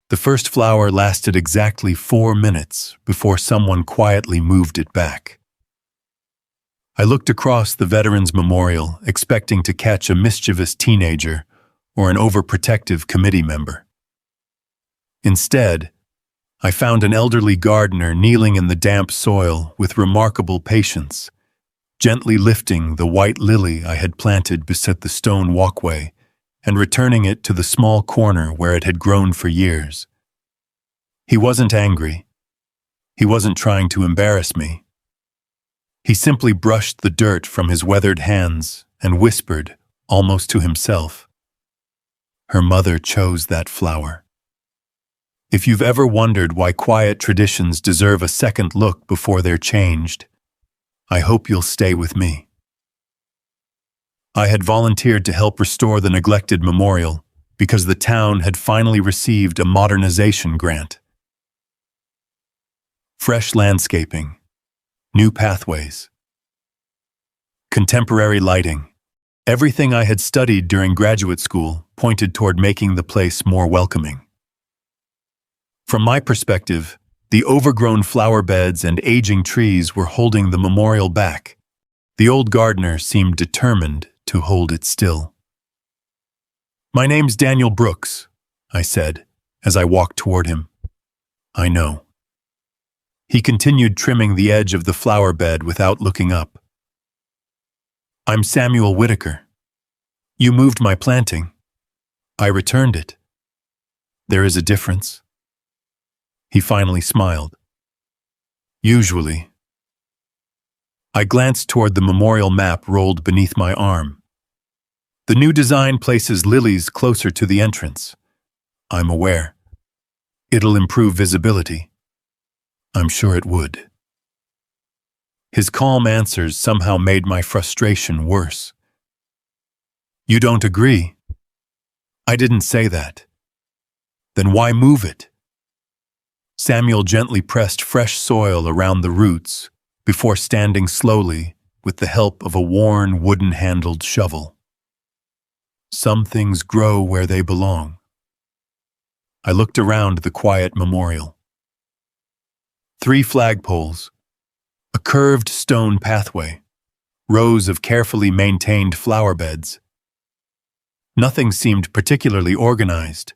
The first flower lasted exactly 4 minutes before someone quietly moved it back. I looked across the Veterans Memorial, expecting to catch a mischievous teenager or an overprotective committee member. Instead, I found an elderly gardener kneeling in the damp soil with remarkable patience, gently lifting the white lily I had planted beside the stone walkway and returning it to the small corner where it had grown for years. He wasn't angry. He wasn't trying to embarrass me. He simply brushed the dirt from his weathered hands and whispered, almost to himself, "Her mother chose that flower." If you've ever wondered why quiet traditions deserve a second look before they're changed, I hope you'll stay with me. I had volunteered to help restore the neglected memorial because the town had finally received a modernization grant. Fresh landscaping, new pathways, contemporary lighting. Everything I had studied during graduate school pointed toward making the place more welcoming. From my perspective, the overgrown flower beds and aging trees were holding the memorial back. The old gardener seemed determined to hold it still. "My name's Daniel Brooks," I said, as I walked toward him. "I know." He continued trimming the edge of the flower bed without looking up. "I'm Samuel Whitaker. You moved my planting. I returned it. There is a difference." He finally smiled. "Usually." I glanced toward the memorial map rolled beneath my arm. "The new design places lilies closer to the entrance. I'm aware. It'll improve visibility." "I'm sure it would." His calm answers somehow made my frustration worse. "You don't agree?" "I didn't say that." "Then why move it?" Samuel gently pressed fresh soil around the roots before standing slowly with the help of a worn wooden-handled shovel. "Some things grow where they belong." I looked around the quiet memorial. 3 flagpoles, a curved stone pathway, rows of carefully maintained flower beds. Nothing seemed particularly organized,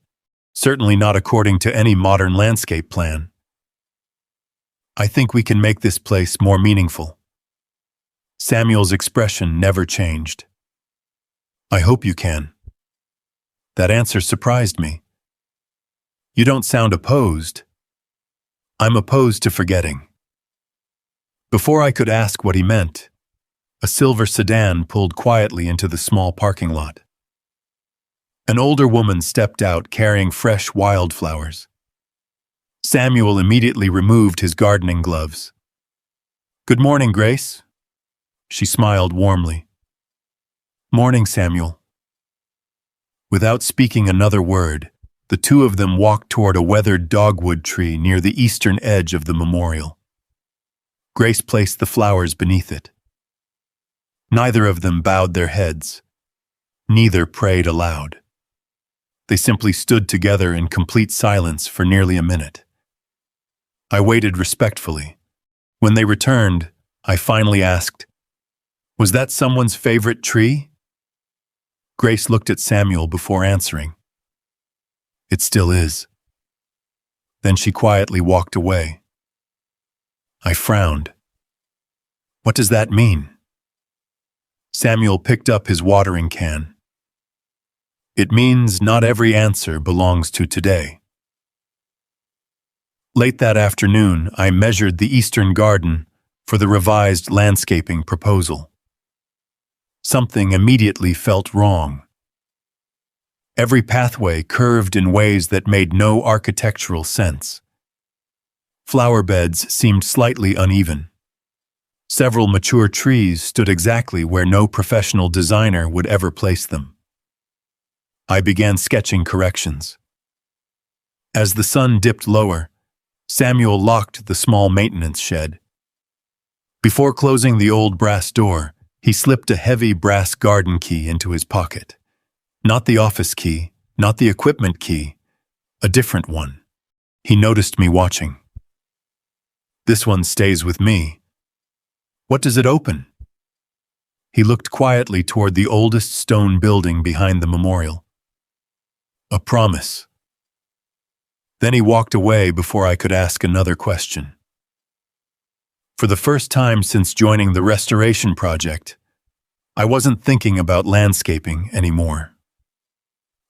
certainly not according to any modern landscape plan. "I think we can make this place more meaningful." Samuel's expression never changed. "I hope you can." That answer surprised me. "You don't sound opposed." "I'm opposed to forgetting." Before I could ask what he meant, a silver sedan pulled quietly into the small parking lot. An older woman stepped out carrying fresh wildflowers. Samuel immediately removed his gardening gloves. "Good morning, Grace." She smiled warmly. "Morning, Samuel." Without speaking another word, the two of them walked toward a weathered dogwood tree near the eastern edge of the memorial. Grace placed the flowers beneath it. Neither of them bowed their heads. Neither prayed aloud. They simply stood together in complete silence for nearly a minute. I waited respectfully. When they returned, I finally asked, "Was that someone's favorite tree?" Grace looked at Samuel before answering. "It still is." Then she quietly walked away. I frowned. "What does that mean?" Samuel picked up his watering can. "It means not every answer belongs to today." Late that afternoon, I measured the eastern garden for the revised landscaping proposal. Something immediately felt wrong. Every pathway curved in ways that made no architectural sense. Flower beds seemed slightly uneven. Several mature trees stood exactly where no professional designer would ever place them. I began sketching corrections. As the sun dipped lower, Samuel locked the small maintenance shed. Before closing the old brass door, he slipped a heavy brass garden key into his pocket. Not the office key, not the equipment key, a different one. He noticed me watching. This one stays with me. What does it open? He looked quietly toward the oldest stone building behind the memorial. A promise. Then he walked away before I could ask another question. For the first time since joining the restoration project, I wasn't thinking about landscaping anymore.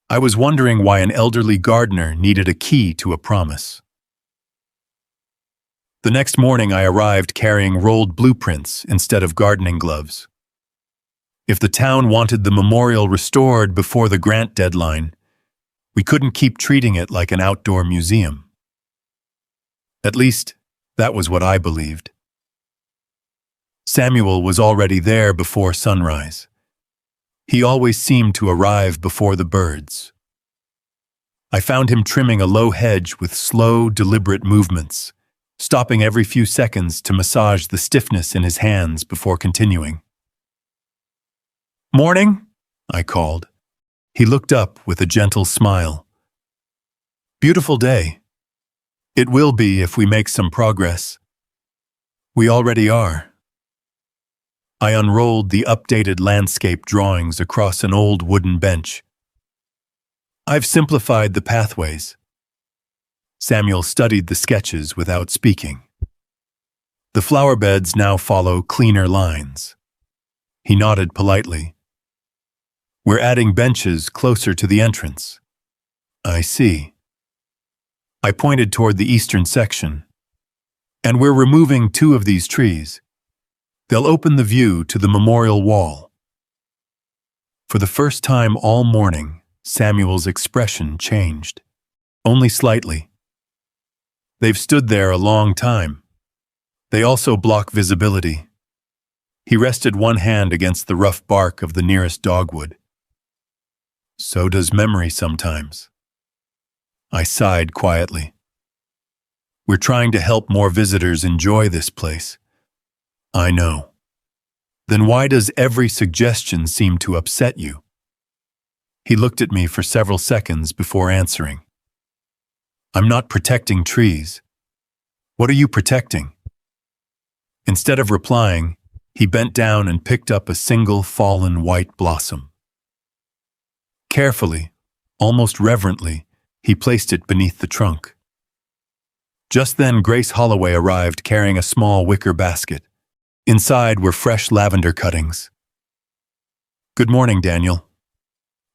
I was wondering why an elderly gardener needed a key to a promise. The next morning I arrived carrying rolled blueprints instead of gardening gloves. If the town wanted the memorial restored before the grant deadline, we couldn't keep treating it like an outdoor museum. At least, that was what I believed. Samuel was already there before sunrise. He always seemed to arrive before the birds. I found him trimming a low hedge with slow, deliberate movements, stopping every few seconds to massage the stiffness in his hands before continuing. "Morning," I called. He looked up with a gentle smile. "Beautiful day. It will be if we make some progress. We already are." I unrolled the updated landscape drawings across an old wooden bench. "I've simplified the pathways." Samuel studied the sketches without speaking. "The flower beds now follow cleaner lines." He nodded politely. "We're adding benches closer to the entrance." "I see." I pointed toward the eastern section. "And we're removing 2 of these trees. They'll open the view to the memorial wall." For the first time all morning, Samuel's expression changed. Only slightly. "They've stood there a long time. They also block visibility." He rested one hand against the rough bark of the nearest dogwood. "So does memory sometimes." I sighed quietly. "We're trying to help more visitors enjoy this place." "I know." "Then why does every suggestion seem to upset you?" He looked at me for several seconds before answering. "I'm not protecting trees." "What are you protecting?" Instead of replying, he bent down and picked up a single fallen white blossom. Carefully, almost reverently, he placed it beneath the trunk. Just then Grace Holloway arrived carrying a small wicker basket. Inside were fresh lavender cuttings. "Good morning, Daniel."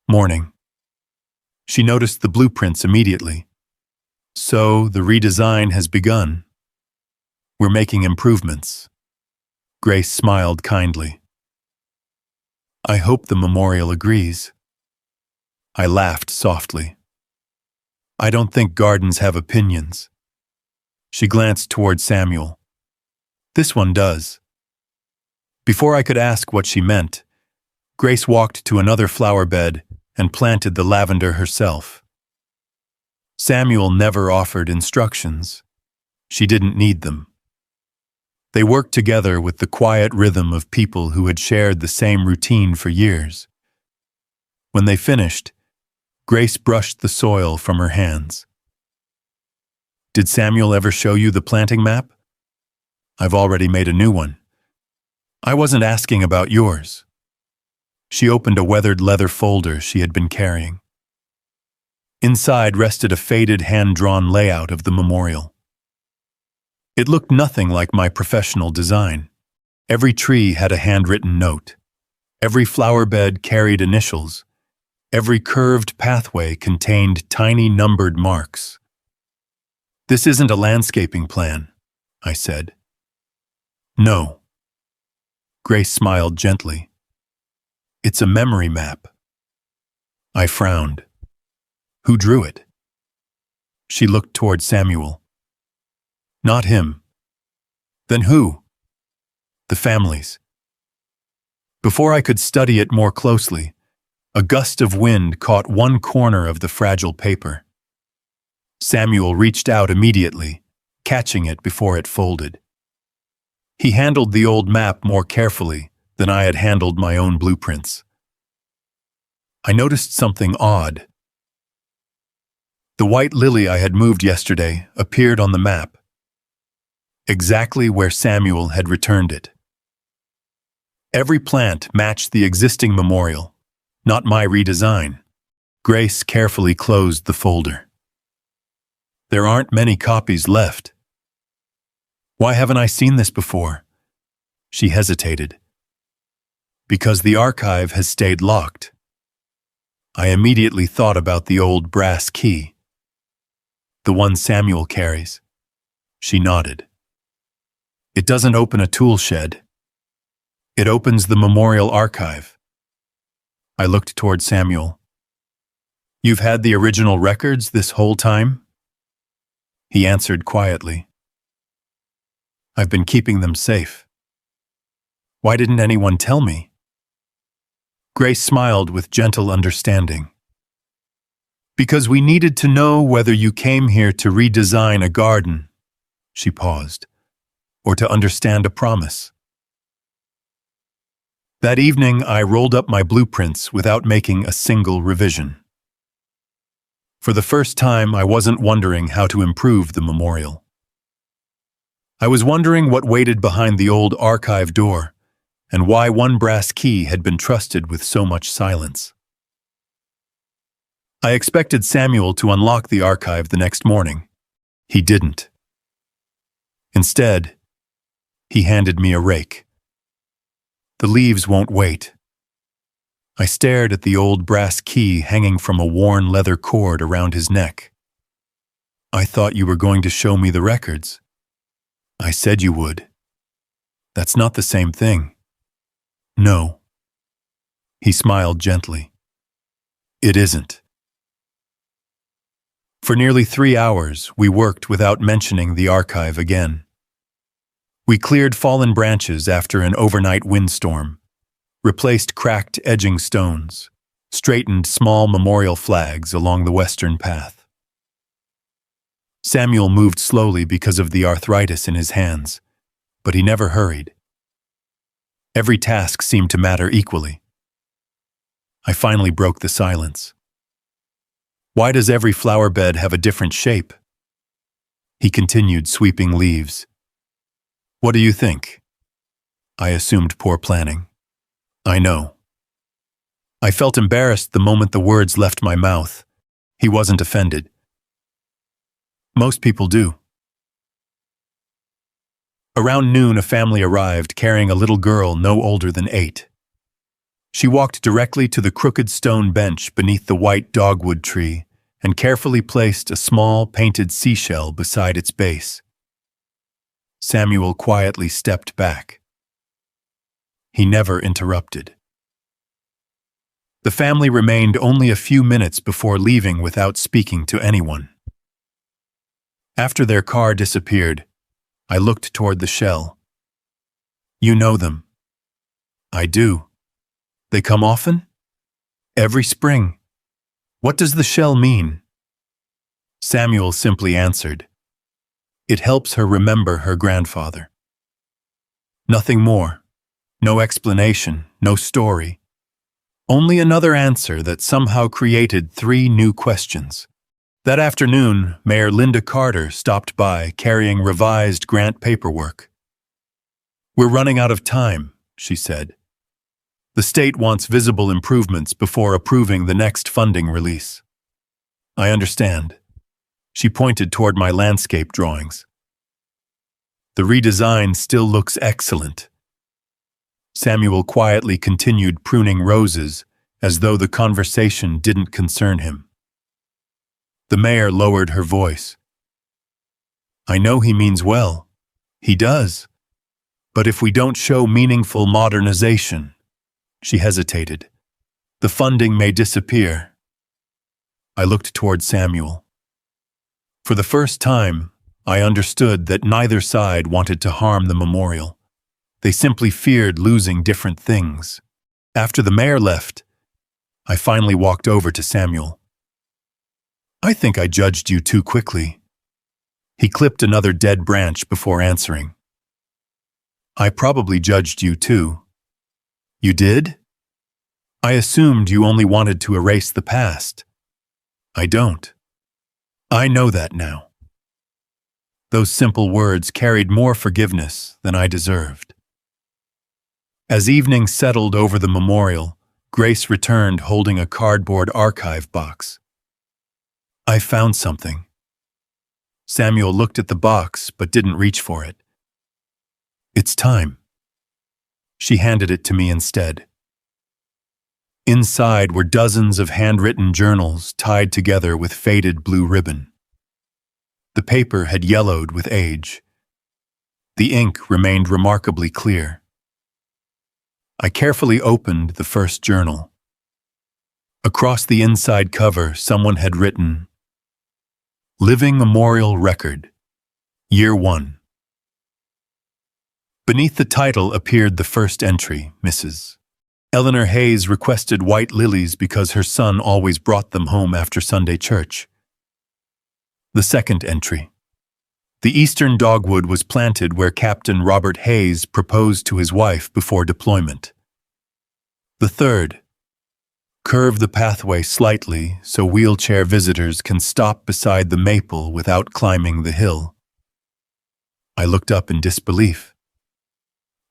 "Morning." She noticed the blueprints immediately. "So, the redesign has begun." "We're making improvements." Grace smiled kindly. "I hope the memorial agrees." I laughed softly. "I don't think gardens have opinions." She glanced toward Samuel. "This one does." Before I could ask what she meant, Grace walked to another flower bed and planted the lavender herself. Samuel never offered instructions. She didn't need them. They worked together with the quiet rhythm of people who had shared the same routine for years. When they finished, Grace brushed the soil from her hands. "Did Samuel ever show you the planting map?" "I've already made a new one." "I wasn't asking about yours." She opened a weathered leather folder she had been carrying. Inside rested a faded hand-drawn layout of the memorial. It looked nothing like my professional design. Every tree had a handwritten note. Every flower bed carried initials. Every curved pathway contained tiny numbered marks. "This isn't a landscaping plan," I said. "No." Grace smiled gently. "It's a memory map." I frowned. "Who drew it?" She looked toward Samuel. "Not him." "Then who?" "The families." Before I could study it more closely, a gust of wind caught one corner of the fragile paper. Samuel reached out immediately, catching it before it folded. He handled the old map more carefully than I had handled my own blueprints. I noticed something odd. The white lily I had moved yesterday appeared on the map, exactly where Samuel had returned it. Every plant matched the existing memorial, not my redesign. Grace carefully closed the folder. There aren't many copies left. Why haven't I seen this before? She hesitated. Because the archive has stayed locked. I immediately thought about the old brass key. The one Samuel carries. She nodded. It doesn't open a tool shed. It opens the memorial archive. I looked toward Samuel. You've had the original records this whole time? He answered quietly. I've been keeping them safe. Why didn't anyone tell me? Grace smiled with gentle understanding. Because we needed to know whether you came here to redesign a garden, she paused, or to understand a promise. That evening, I rolled up my blueprints without making a single revision. For the first time, I wasn't wondering how to improve the memorial. I was wondering what waited behind the old archive door, and why one brass key had been trusted with so much silence. I expected Samuel to unlock the archive the next morning. He didn't. Instead, he handed me a rake. The leaves won't wait. I stared at the old brass key hanging from a worn leather cord around his neck. I thought you were going to show me the records. I said you would. That's not the same thing. No. He smiled gently. It isn't. For nearly 3 hours, we worked without mentioning the archive again. We cleared fallen branches after an overnight windstorm, replaced cracked edging stones, straightened small memorial flags along the western path. Samuel moved slowly because of the arthritis in his hands, but he never hurried. Every task seemed to matter equally. I finally broke the silence. Why does every flower bed have a different shape? He continued, sweeping leaves. What do you think? I assumed poor planning. I know. I felt embarrassed the moment the words left my mouth. He wasn't offended. Most people do. Around noon, a family arrived carrying a little girl no older than 8. She walked directly to the crooked stone bench beneath the white dogwood tree and carefully placed a small painted seashell beside its base. Samuel quietly stepped back. He never interrupted. The family remained only a few minutes before leaving without speaking to anyone. After their car disappeared, I looked toward the shell. You know them. I do. They come often? Every spring. What does the shell mean? Samuel simply answered. It helps her remember her grandfather. Nothing more. No explanation, no story. Only another answer that somehow created 3 new questions. That afternoon, Mayor Linda Carter stopped by carrying revised grant paperwork. We're running out of time, she said. The state wants visible improvements before approving the next funding release. I understand. She pointed toward my landscape drawings. The redesign still looks excellent. Samuel quietly continued pruning roses as though the conversation didn't concern him. The mayor lowered her voice. I know he means well. He does. But if we don't show meaningful modernization, she hesitated, the funding may disappear. I looked toward Samuel. For the first time, I understood that neither side wanted to harm the memorial. They simply feared losing different things. After the mayor left, I finally walked over to Samuel. I think I judged you too quickly. He clipped another dead branch before answering. I probably judged you too. You did? I assumed you only wanted to erase the past. I don't. I know that now. Those simple words carried more forgiveness than I deserved. As evening settled over the memorial, Grace returned holding a cardboard archive box. I found something. Samuel looked at the box but didn't reach for it. It's time. She handed it to me instead. Inside were dozens of handwritten journals tied together with faded blue ribbon. The paper had yellowed with age. The ink remained remarkably clear. I carefully opened the first journal. Across the inside cover, someone had written, "Living Memorial Record, Year 1." Beneath the title appeared the first entry, Mrs. Eleanor Hayes requested white lilies because her son always brought them home after Sunday church. The second entry. The eastern dogwood was planted where Captain Robert Hayes proposed to his wife before deployment. The third. Curve the pathway slightly so wheelchair visitors can stop beside the maple without climbing the hill. I looked up in disbelief.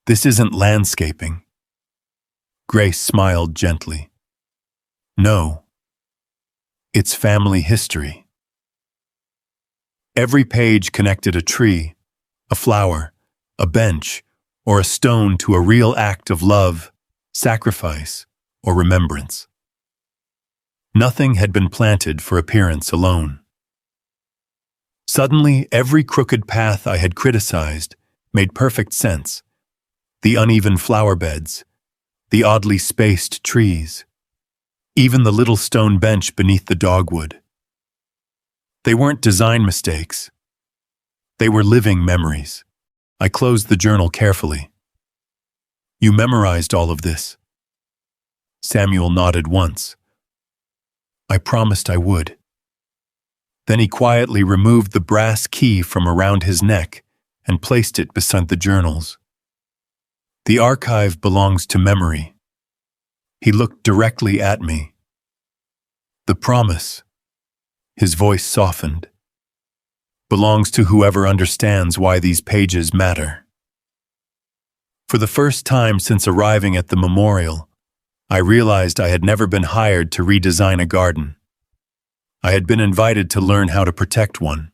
This isn't landscaping. Grace smiled gently. No. It's family history. Every page connected a tree, a flower, a bench, or a stone to a real act of love, sacrifice, or remembrance. Nothing had been planted for appearance alone. Suddenly, every crooked path I had criticized made perfect sense. The uneven flower beds, the oddly spaced trees, even the little stone bench beneath the dogwood. They weren't design mistakes. They were living memories. I closed the journal carefully. You memorized all of this? Samuel nodded once. I promised I would. Then he quietly removed the brass key from around his neck and placed it beside the journals. The archive belongs to memory. He looked directly at me. The promise, his voice softened, belongs to whoever understands why these pages matter. For the first time since arriving at the memorial, I realized I had never been hired to redesign a garden. I had been invited to learn how to protect one.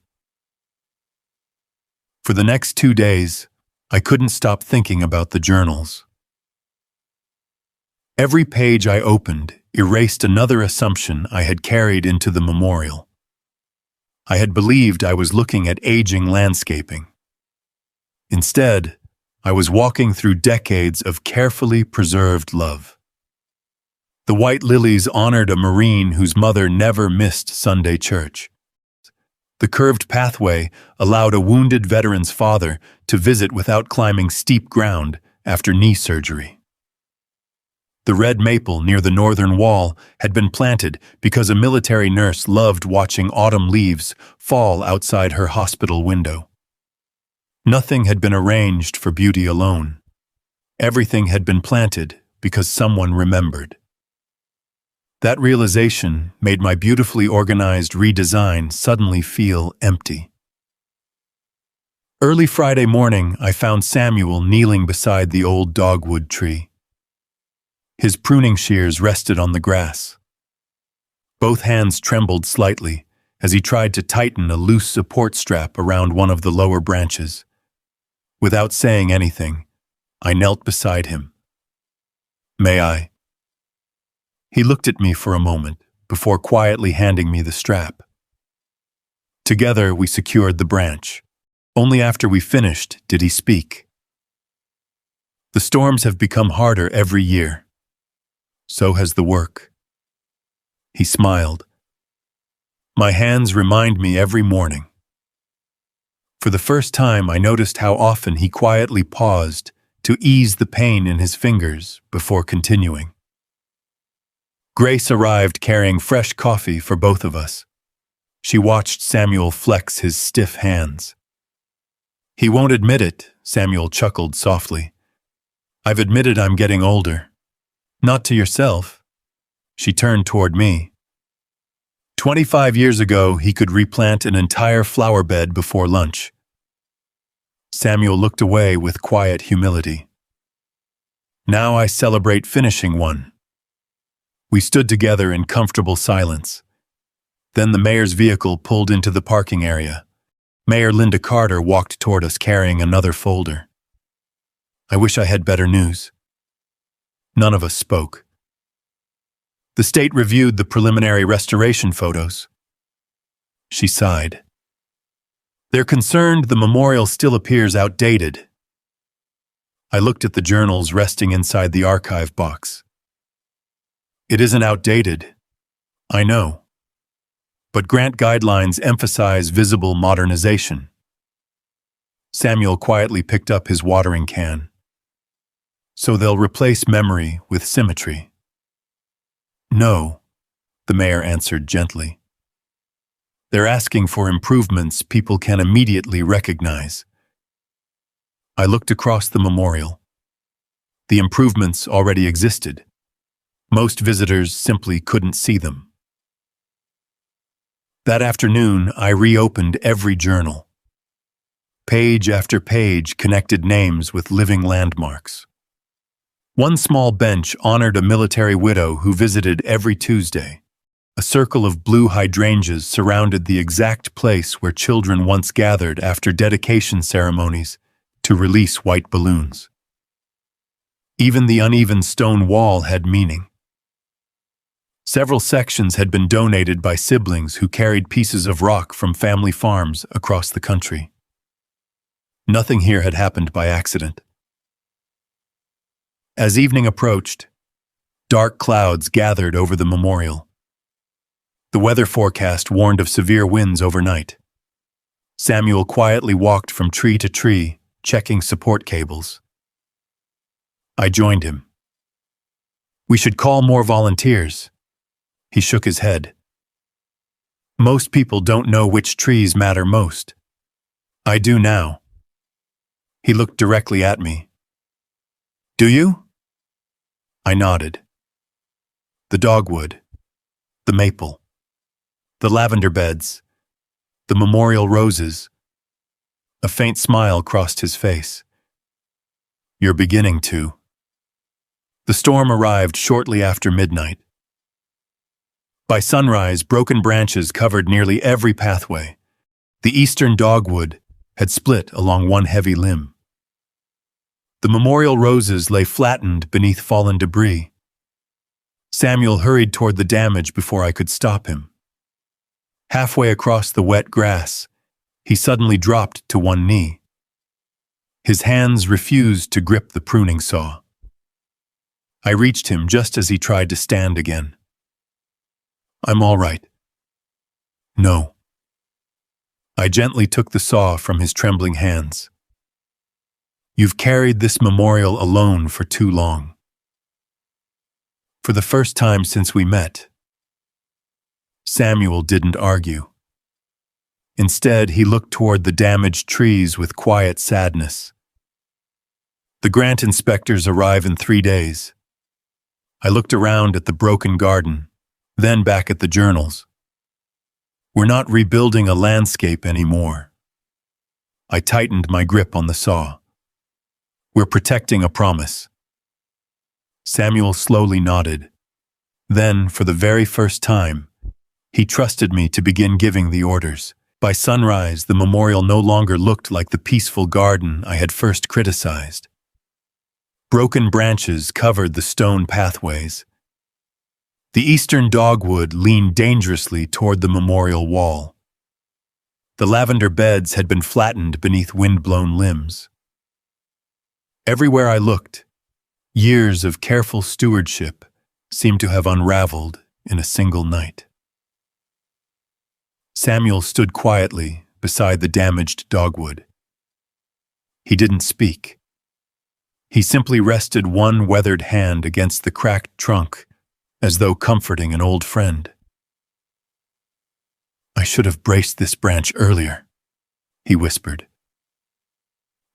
For the next 2 days, I couldn't stop thinking about the journals. Every page I opened erased another assumption I had carried into the memorial. I had believed I was looking at aging landscaping. Instead, I was walking through decades of carefully preserved love. The white lilies honored a Marine whose mother never missed Sunday church. The curved pathway allowed a wounded veteran's father to visit without climbing steep ground after knee surgery. The red maple near the northern wall had been planted because a military nurse loved watching autumn leaves fall outside her hospital window. Nothing had been arranged for beauty alone. Everything had been planted because someone remembered. That realization made my beautifully organized redesign suddenly feel empty. Early Friday morning, I found Samuel kneeling beside the old dogwood tree. His pruning shears rested on the grass. Both hands trembled slightly as he tried to tighten a loose support strap around one of the lower branches. Without saying anything, I knelt beside him. "May I?" He looked at me for a moment before quietly handing me the strap. Together we secured the branch. Only after we finished did he speak. "The storms have become harder every year. So has the work." He smiled. "My hands remind me every morning." For the first time, I noticed how often he quietly paused to ease the pain in his fingers before continuing. Grace arrived carrying fresh coffee for both of us. She watched Samuel flex his stiff hands. "He won't admit it," Samuel chuckled softly. "I've admitted I'm getting older. Not to yourself." She turned toward me. 25 years ago, he could replant an entire flower bed before lunch. Samuel looked away with quiet humility. Now I celebrate finishing one. We stood together in comfortable silence. Then the mayor's vehicle pulled into the parking area. Mayor Linda Carter walked toward us carrying another folder. I wish I had better news. None of us spoke. The state reviewed the preliminary restoration photos. She sighed. They're concerned the memorial still appears outdated. I looked at the journals resting inside the archive box. It isn't outdated. I know. But grant guidelines emphasize visible modernization. Samuel quietly picked up his watering can. So they'll replace memory with symmetry. No, the mayor answered gently. They're asking for improvements people can immediately recognize. I looked across the memorial. The improvements already existed. Most visitors simply couldn't see them. That afternoon, I reopened every journal. Page after page connected names with living landmarks. One small bench honored a military widow who visited every Tuesday. A circle of blue hydrangeas surrounded the exact place where children once gathered after dedication ceremonies to release white balloons. Even the uneven stone wall had meaning. Several sections had been donated by siblings who carried pieces of rock from family farms across the country. Nothing here had happened by accident. As evening approached, dark clouds gathered over the memorial. The weather forecast warned of severe winds overnight. Samuel quietly walked from tree to tree, checking support cables. I joined him. We should call more volunteers. He shook his head. Most people don't know which trees matter most. I do now. He looked directly at me. Do you? I nodded. The dogwood, the maple, the lavender beds, the memorial roses. A faint smile crossed his face. You're beginning to. The storm arrived shortly after midnight. By sunrise, broken branches covered nearly every pathway. The eastern dogwood had split along one heavy limb. The memorial roses lay flattened beneath fallen debris. Samuel hurried toward the damage before I could stop him. Halfway across the wet grass, he suddenly dropped to one knee. His hands refused to grip the pruning saw. I reached him just as he tried to stand again. I'm all right. No. I gently took the saw from his trembling hands. You've carried this memorial alone for too long. For the first time since we met. Samuel didn't argue. Instead, he looked toward the damaged trees with quiet sadness. The grant inspectors arrive in 3 days. I looked around at the broken garden, then back at the journals. We're not rebuilding a landscape anymore. I tightened my grip on the saw. We're protecting a promise. Samuel slowly nodded. Then, for the very first time, he trusted me to begin giving the orders. By sunrise, the memorial no longer looked like the peaceful garden I had first criticized. Broken branches covered the stone pathways. The eastern dogwood leaned dangerously toward the memorial wall. The lavender beds had been flattened beneath wind-blown limbs. Everywhere I looked, years of careful stewardship seemed to have unraveled in a single night. Samuel stood quietly beside the damaged dogwood. He didn't speak. He simply rested one weathered hand against the cracked trunk, as though comforting an old friend. I should have braced this branch earlier, he whispered.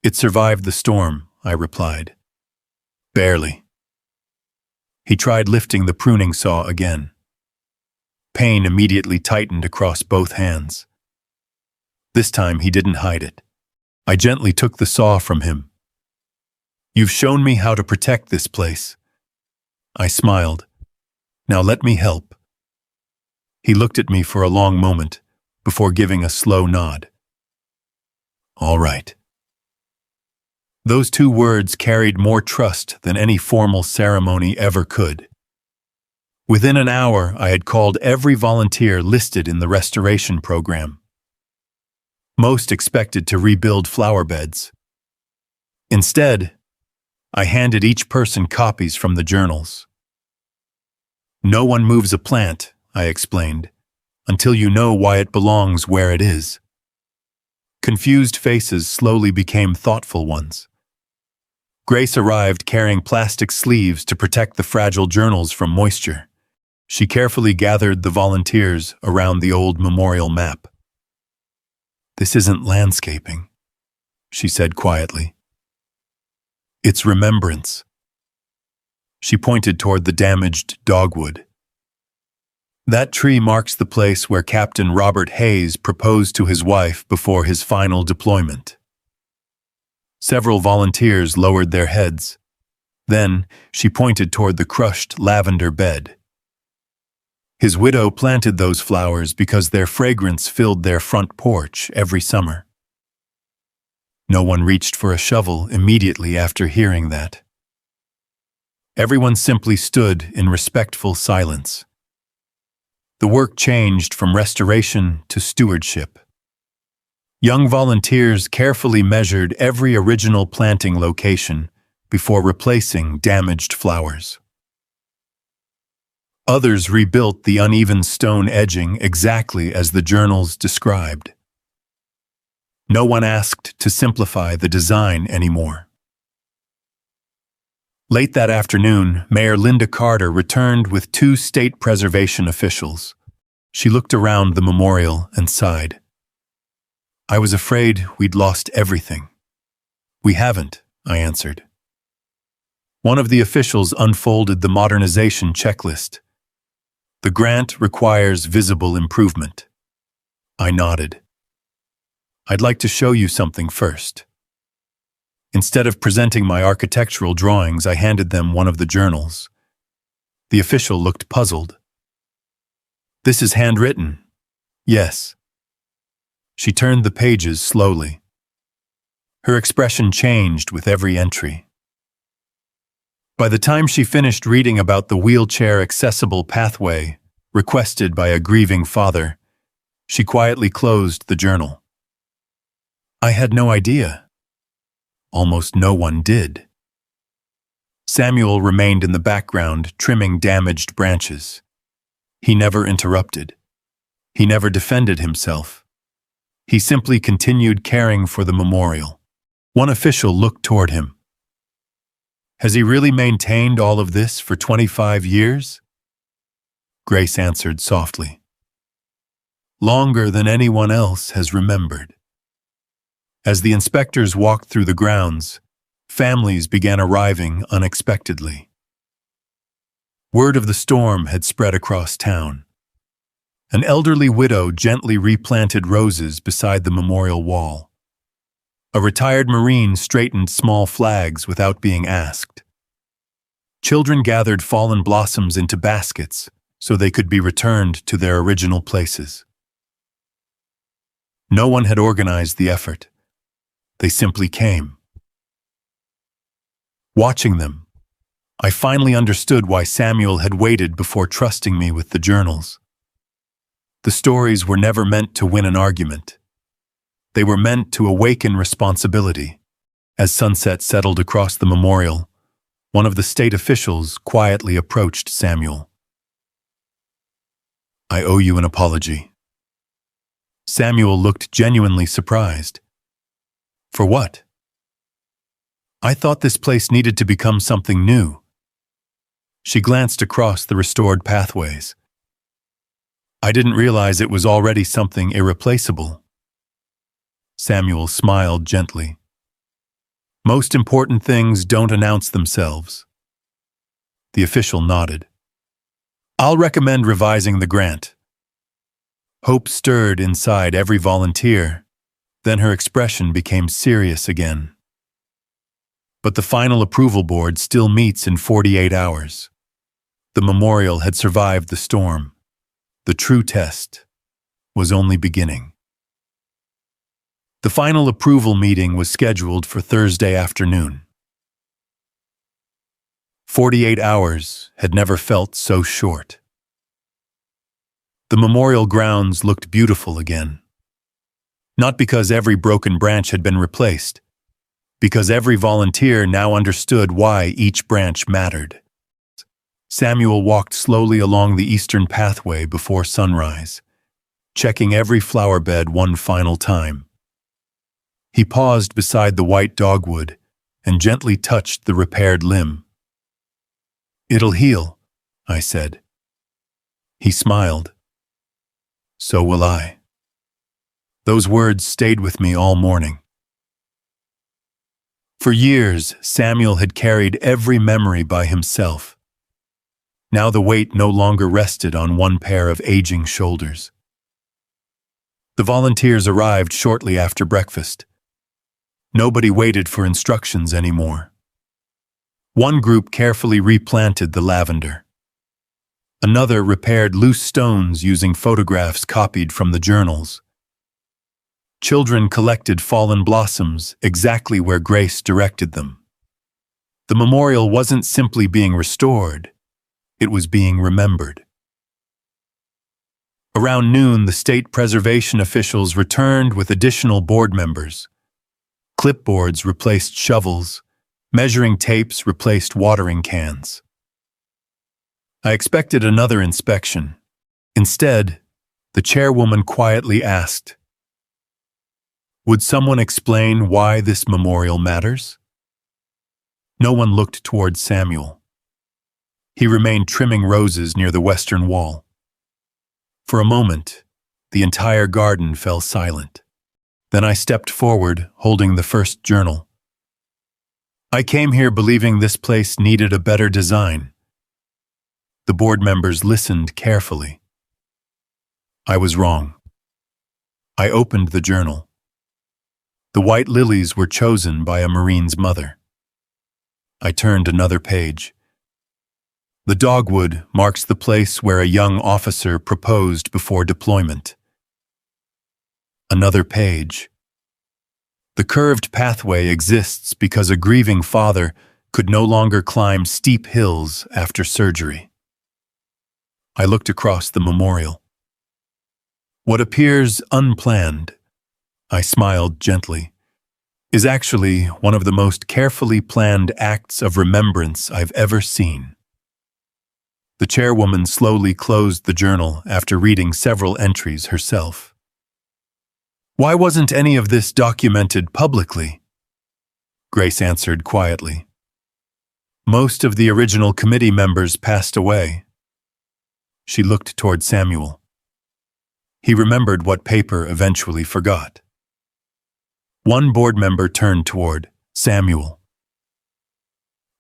It survived the storm, I replied. Barely. He tried lifting the pruning saw again. Pain immediately tightened across both hands. This time he didn't hide it. I gently took the saw from him. "You've shown me how to protect this place." I smiled. "Now let me help." He looked at me for a long moment before giving a slow nod. "All right." Those two words carried more trust than any formal ceremony ever could. Within an hour, I had called every volunteer listed in the restoration program. Most expected to rebuild flower beds. Instead, I handed each person copies from the journals. "No one moves a plant," I explained, "until you know why it belongs where it is." Confused faces slowly became thoughtful ones. Grace arrived carrying plastic sleeves to protect the fragile journals from moisture. She carefully gathered the volunteers around the old memorial map. "This isn't landscaping," she said quietly. "It's remembrance." She pointed toward the damaged dogwood. "That tree marks the place where Captain Robert Hayes proposed to his wife before his final deployment." Several volunteers lowered their heads. Then she pointed toward the crushed lavender bed. "His widow planted those flowers because their fragrance filled their front porch every summer." No one reached for a shovel immediately after hearing that. Everyone simply stood in respectful silence. The work changed from restoration to stewardship. Young volunteers carefully measured every original planting location before replacing damaged flowers. Others rebuilt the uneven stone edging exactly as the journals described. No one asked to simplify the design anymore. Late that afternoon, Mayor Linda Carter returned with two state preservation officials. She looked around the memorial and sighed. "I was afraid we'd lost everything." "We haven't," I answered. One of the officials unfolded the modernization checklist. "The grant requires visible improvement." I nodded. "I'd like to show you something first." Instead of presenting my architectural drawings, I handed them one of the journals. The official looked puzzled. "This is handwritten." "Yes." She turned the pages slowly. Her expression changed with every entry. By the time she finished reading about the wheelchair-accessible pathway requested by a grieving father, she quietly closed the journal. I had no idea. Almost no one did. Samuel remained in the background, trimming damaged branches. He never interrupted. He never defended himself. He simply continued caring for the memorial. One official looked toward him. "Has he really maintained all of this for 25 years?" Grace answered softly. "Longer than anyone else has remembered." As the inspectors walked through the grounds, families began arriving unexpectedly. Word of the storm had spread across town. An elderly widow gently replanted roses beside the memorial wall. A retired Marine straightened small flags without being asked. Children gathered fallen blossoms into baskets so they could be returned to their original places. No one had organized the effort. They simply came. Watching them, I finally understood why Samuel had waited before trusting me with the journals. The stories were never meant to win an argument. They were meant to awaken responsibility. As sunset settled across the memorial, one of the state officials quietly approached Samuel. "I owe you an apology." Samuel looked genuinely surprised. "For what?" "I thought this place needed to become something new." She glanced across the restored pathways. "I didn't realize it was already something irreplaceable." Samuel smiled gently. "Most important things don't announce themselves." The official nodded. "I'll recommend revising the grant. Hope stirred inside every volunteer. Then her expression became serious again. But the final approval board still meets in 48 hours. The memorial had survived the storm. The true test was only beginning. The final approval meeting was scheduled for Thursday afternoon. 48 hours had never felt so short. The memorial grounds looked beautiful again. Not because every broken branch had been replaced, because every volunteer now understood why each branch mattered. Samuel walked slowly along the eastern pathway before sunrise, checking every flower bed one final time. He paused beside the white dogwood and gently touched the repaired limb. "It'll heal," I said. He smiled. "So will I." Those words stayed with me all morning. For years, Samuel had carried every memory by himself. Now the weight no longer rested on one pair of aging shoulders. The volunteers arrived shortly after breakfast. Nobody waited for instructions anymore. One group carefully replanted the lavender. Another repaired loose stones using photographs copied from the journals. Children collected fallen blossoms exactly where Grace directed them. The memorial wasn't simply being restored, it was being remembered. Around noon, the state preservation officials returned with additional board members. Clipboards replaced shovels, measuring tapes replaced watering cans. I expected another inspection. Instead, the chairwoman quietly asked, "Would someone explain why this memorial matters?" No one looked toward Samuel. He remained trimming roses near the western wall. For a moment, the entire garden fell silent. Then I stepped forward, holding the first journal. "I came here believing this place needed a better design." The board members listened carefully. I was wrong. I opened the journal. The white lilies were chosen by a Marine's mother. I turned another page. The dogwood marks the place where a young officer proposed before deployment. Another page. The curved pathway exists because a grieving father could no longer climb steep hills after surgery. I looked across the memorial. What appears unplanned, I smiled gently, is actually one of the most carefully planned acts of remembrance I've ever seen. The chairwoman slowly closed the journal after reading several entries herself. "Why wasn't any of this documented publicly?" Grace answered quietly. "Most of the original committee members passed away." She looked toward Samuel. He remembered what paper eventually forgot. One board member turned toward Samuel.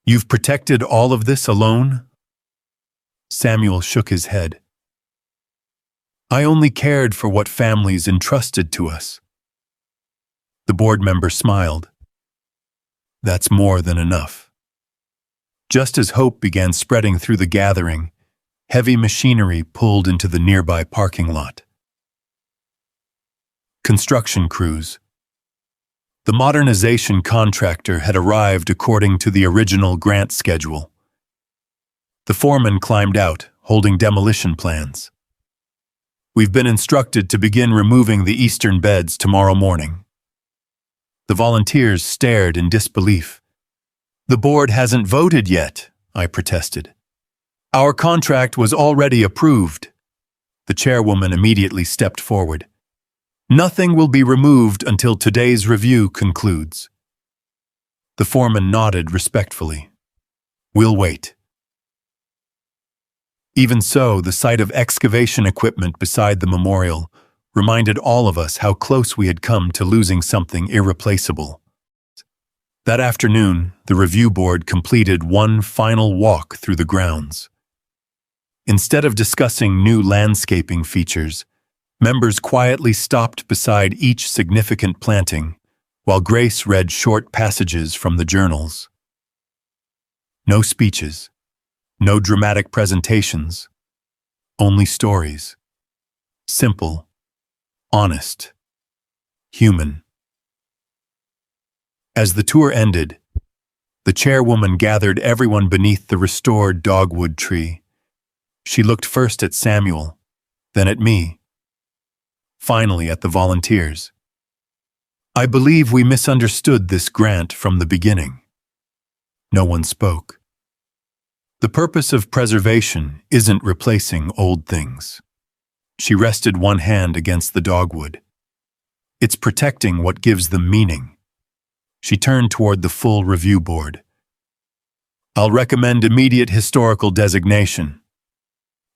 "You've protected all of this alone?" Samuel shook his head. "I only cared for what families entrusted to us." The board member smiled. "That's more than enough." Just as hope began spreading through the gathering, heavy machinery pulled into the nearby parking lot. Construction crews. The modernization contractor had arrived according to the original grant schedule. The foreman climbed out, holding demolition plans. "We've been instructed to begin removing the eastern beds tomorrow morning." The volunteers stared in disbelief. "The board hasn't voted yet," I protested. "Our contract was already approved." The chairwoman immediately stepped forward. "Nothing will be removed until today's review concludes." The foreman nodded respectfully. "We'll wait." Even so, the sight of excavation equipment beside the memorial reminded all of us how close we had come to losing something irreplaceable. That afternoon, the review board completed one final walk through the grounds. Instead of discussing new landscaping features, Members quietly stopped beside each significant planting, while Grace read short passages from the journals. No speeches, no dramatic presentations, only stories. Simple, honest, human. As the tour ended, the chairwoman gathered everyone beneath the restored dogwood tree. She looked first at Samuel, then at me, finally at the volunteers. I believe we misunderstood this grant from the beginning. No one spoke. The purpose of preservation isn't replacing old things. She rested one hand against the dogwood. It's protecting what gives them meaning. She turned toward the full review board. I'll recommend immediate historical designation.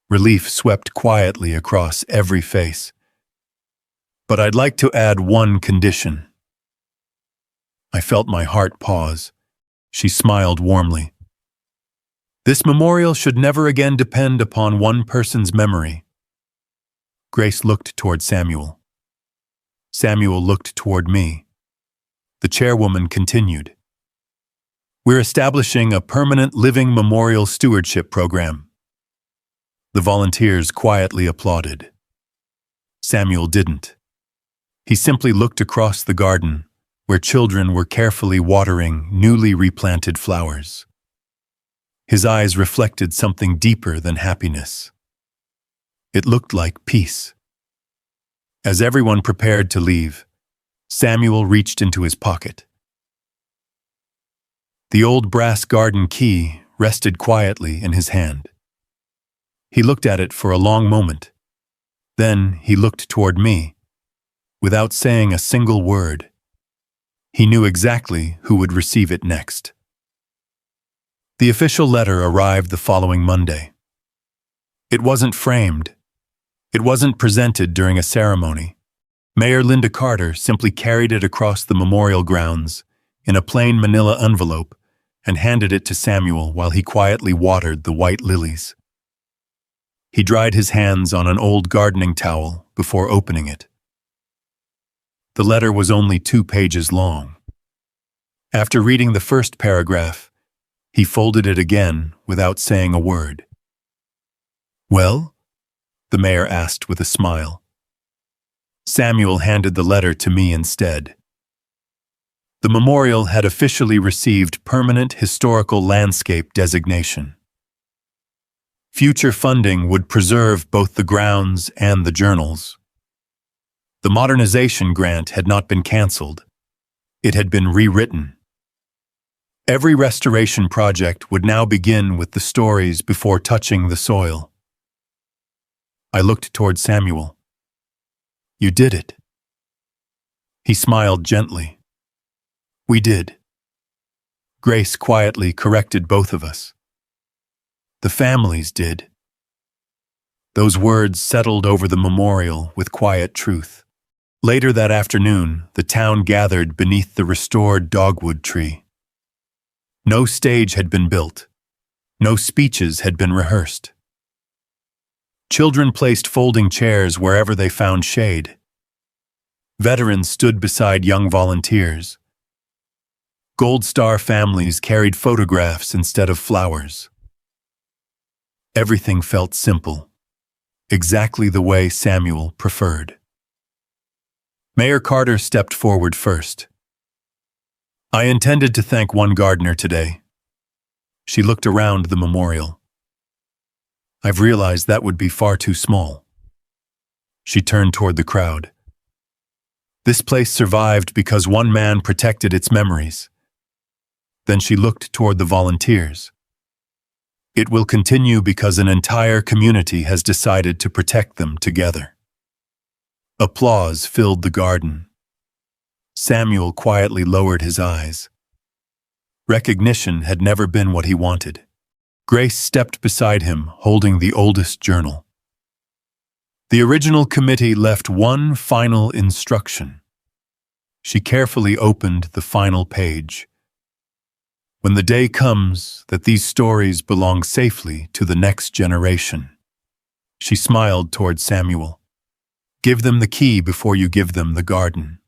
Relief swept quietly across every face. But I'd like to add one condition. I felt my heart pause. She smiled warmly. This memorial should never again depend upon one person's memory. Grace looked toward Samuel. Samuel looked toward me. The chairwoman continued. We're establishing a permanent living memorial stewardship program. The volunteers quietly applauded. Samuel didn't. He simply looked across the garden, where children were carefully watering newly replanted flowers. His eyes reflected something deeper than happiness. It looked like peace. As everyone prepared to leave, Samuel reached into his pocket. The old brass garden key rested quietly in his hand. He looked at it for a long moment. Then he looked toward me, without saying a single word. He knew exactly who would receive it next. The official letter arrived the following Monday. It wasn't framed. It wasn't presented during a ceremony. Mayor Linda Carter simply carried it across the memorial grounds in a plain manila envelope and handed it to Samuel while he quietly watered the white lilies. He dried his hands on an old gardening towel before opening it. The letter was only 2 pages long. After reading the first paragraph, he folded it again without saying a word. Well? The mayor asked with a smile. Samuel handed the letter to me instead. The memorial had officially received permanent historical landscape designation. Future funding would preserve both the grounds and the journals. The modernization grant had not been canceled. It had been rewritten. Every restoration project would now begin with the stories before touching the soil. I looked toward Samuel. You did it. He smiled gently. We did. Grace quietly corrected both of us. The families did. Those words settled over the memorial with quiet truth. Later that afternoon, the town gathered beneath the restored dogwood tree. No stage had been built. No speeches had been rehearsed. Children placed folding chairs wherever they found shade. Veterans stood beside young volunteers. Gold Star families carried photographs instead of flowers. Everything felt simple, exactly the way Samuel preferred. Mayor Carter stepped forward first. I intended to thank one gardener today. She looked around the memorial. I've realized that would be far too small. She turned toward the crowd. This place survived because one man protected its memories. Then she looked toward the volunteers. It will continue because an entire community has decided to protect them together. Applause filled the garden. Samuel quietly lowered his eyes. Recognition had never been what he wanted. Grace stepped beside him, holding the oldest journal. The original committee left one final instruction. She carefully opened the final page. When the day comes that these stories belong safely to the next generation. She smiled toward Samuel. Give them the key before you give them the garden.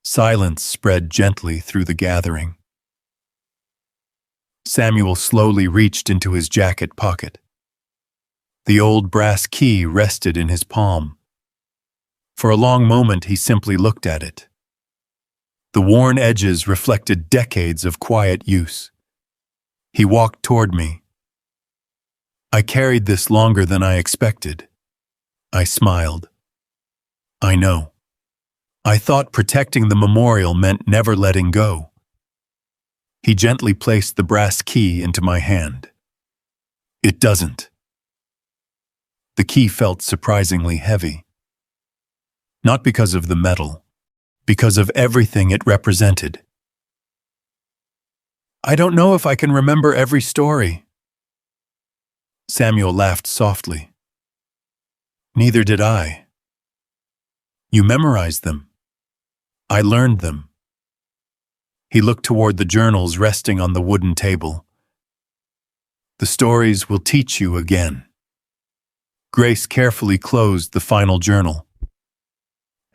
Silence spread gently through the gathering. Samuel slowly reached into his jacket pocket. The old brass key rested in his palm. For a long moment he simply looked at it. The worn edges reflected decades of quiet use. He walked toward me. I carried this longer than I expected. I smiled. I know. I thought protecting the memorial meant never letting go. He gently placed the brass key into my hand. It doesn't. The key felt surprisingly heavy. Not because of the metal, because of everything it represented. I don't know if I can remember every story. Samuel laughed softly. Neither did I. You memorized them. I learned them. He looked toward the journals resting on the wooden table. The stories will teach you again. Grace carefully closed the final journal.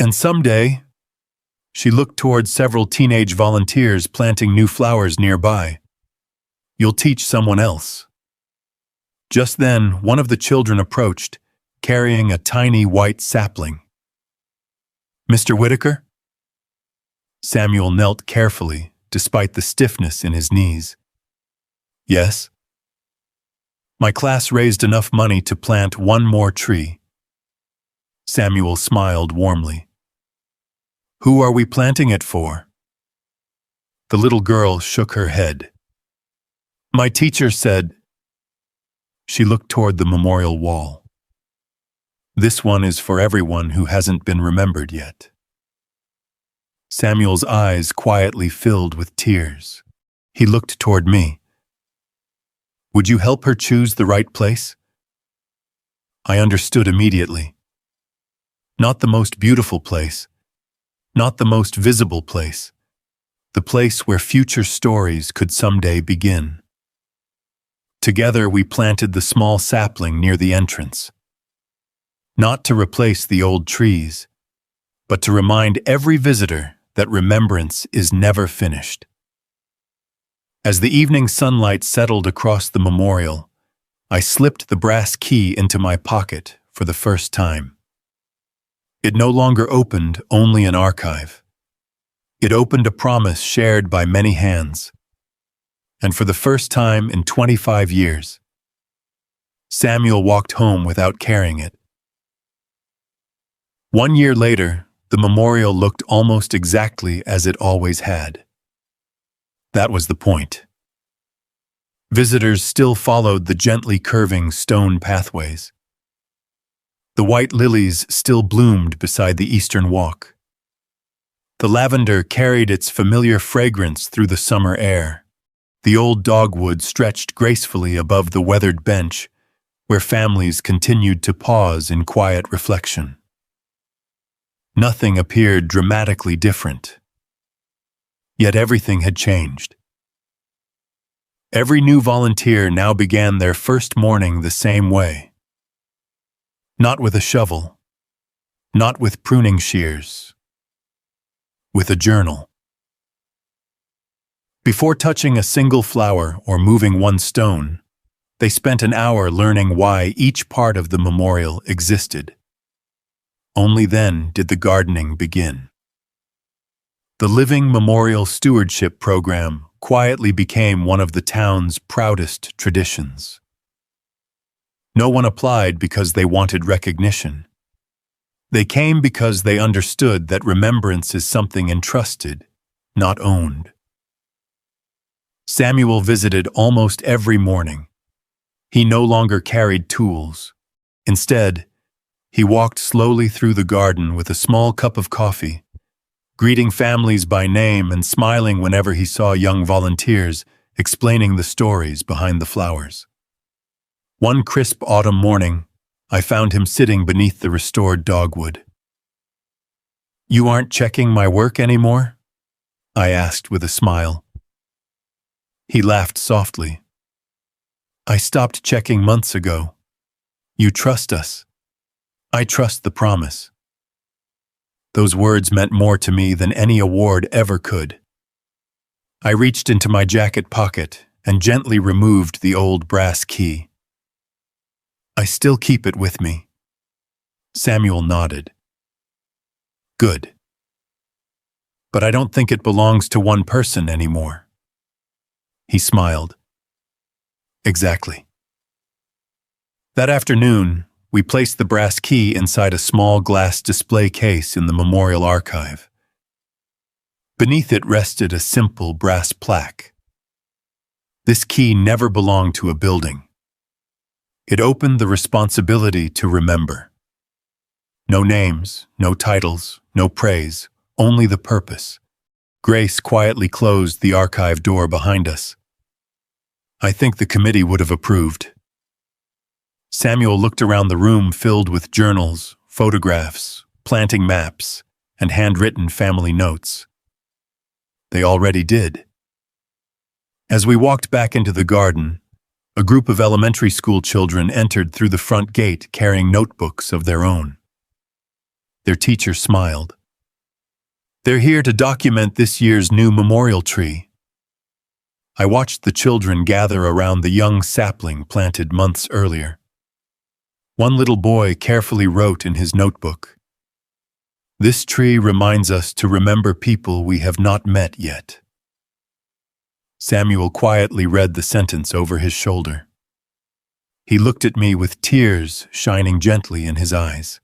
And someday, she looked toward several teenage volunteers planting new flowers nearby. You'll teach someone else. Just then, one of the children approached, carrying a tiny white sapling. Mr. Whitaker? Samuel knelt carefully, despite the stiffness in his knees. Yes? My class raised enough money to plant one more tree. Samuel smiled warmly. Who are we planting it for? The little girl shook her head. My teacher said. She looked toward the memorial wall. This one is for everyone who hasn't been remembered yet. Samuel's eyes quietly filled with tears. He looked toward me. Would you help her choose the right place? I understood immediately. Not the most beautiful place, not the most visible place, the place where future stories could someday begin. Together we planted the small sapling near the entrance. Not to replace the old trees, but to remind every visitor that remembrance is never finished. As the evening sunlight settled across the memorial, I slipped the brass key into my pocket for the first time. It no longer opened only an archive. It opened a promise shared by many hands. And for the first time in 25 years, Samuel walked home without carrying it. 1 year later, the memorial looked almost exactly as it always had. That was the point. Visitors still followed the gently curving stone pathways. The white lilies still bloomed beside the eastern walk. The lavender carried its familiar fragrance through the summer air. The old dogwood stretched gracefully above the weathered bench, where families continued to pause in quiet reflection. Nothing appeared dramatically different. Yet everything had changed. Every new volunteer now began their first morning the same way. Not with a shovel, not with pruning shears, with a journal. Before touching a single flower or moving one stone, they spent an hour learning why each part of the memorial existed. Only then did the gardening begin. The Living Memorial Stewardship Program quietly became one of the town's proudest traditions. No one applied because they wanted recognition. They came because they understood that remembrance is something entrusted, not owned. Samuel visited almost every morning. He no longer carried tools. Instead, he walked slowly through the garden with a small cup of coffee, greeting families by name and smiling whenever he saw young volunteers explaining the stories behind the flowers. One crisp autumn morning, I found him sitting beneath the restored dogwood. "You aren't checking my work anymore?" I asked with a smile. He laughed softly. "I stopped checking months ago. You trust us. I trust the promise. Those words meant more to me than any award ever could. I reached into my jacket pocket and gently removed the old brass key. I still keep it with me. Samuel nodded. Good. But I don't think it belongs to one person anymore. He smiled. Exactly. That afternoon, we placed the brass key inside a small glass display case in the memorial archive. Beneath it rested a simple brass plaque. This key never belonged to a building. It opened the responsibility to remember. No names, no titles, no praise, only the purpose. Grace quietly closed the archive door behind us. I think the committee would have approved. Samuel looked around the room filled with journals, photographs, planting maps, and handwritten family notes. They already did. As we walked back into the garden, a group of elementary school children entered through the front gate carrying notebooks of their own. Their teacher smiled. They're here to document this year's new memorial tree. I watched the children gather around the young sapling planted months earlier. One little boy carefully wrote in his notebook, "This tree reminds us to remember people we have not met yet." Samuel quietly read the sentence over his shoulder. He looked at me with tears shining gently in his eyes.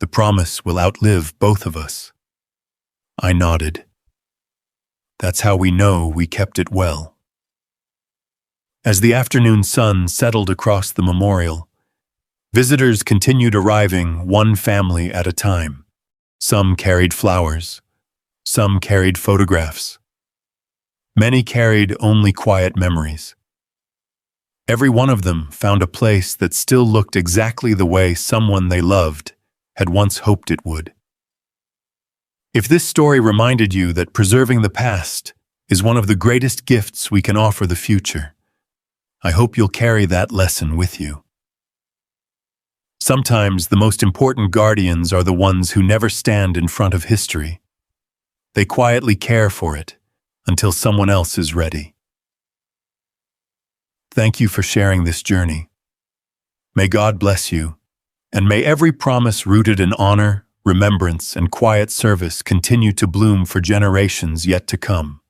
The promise will outlive both of us. I nodded. That's how we know we kept it well. As the afternoon sun settled across the memorial, visitors continued arriving one family at a time. Some carried flowers. Some carried photographs. Many carried only quiet memories. Every one of them found a place that still looked exactly the way someone they loved had once hoped it would. If this story reminded you that preserving the past is one of the greatest gifts we can offer the future, I hope you'll carry that lesson with you. Sometimes the most important guardians are the ones who never stand in front of history. They quietly care for it until someone else is ready. Thank you for sharing this journey. May God bless you, and may every promise rooted in honor, remembrance, and quiet service continue to bloom for generations yet to come.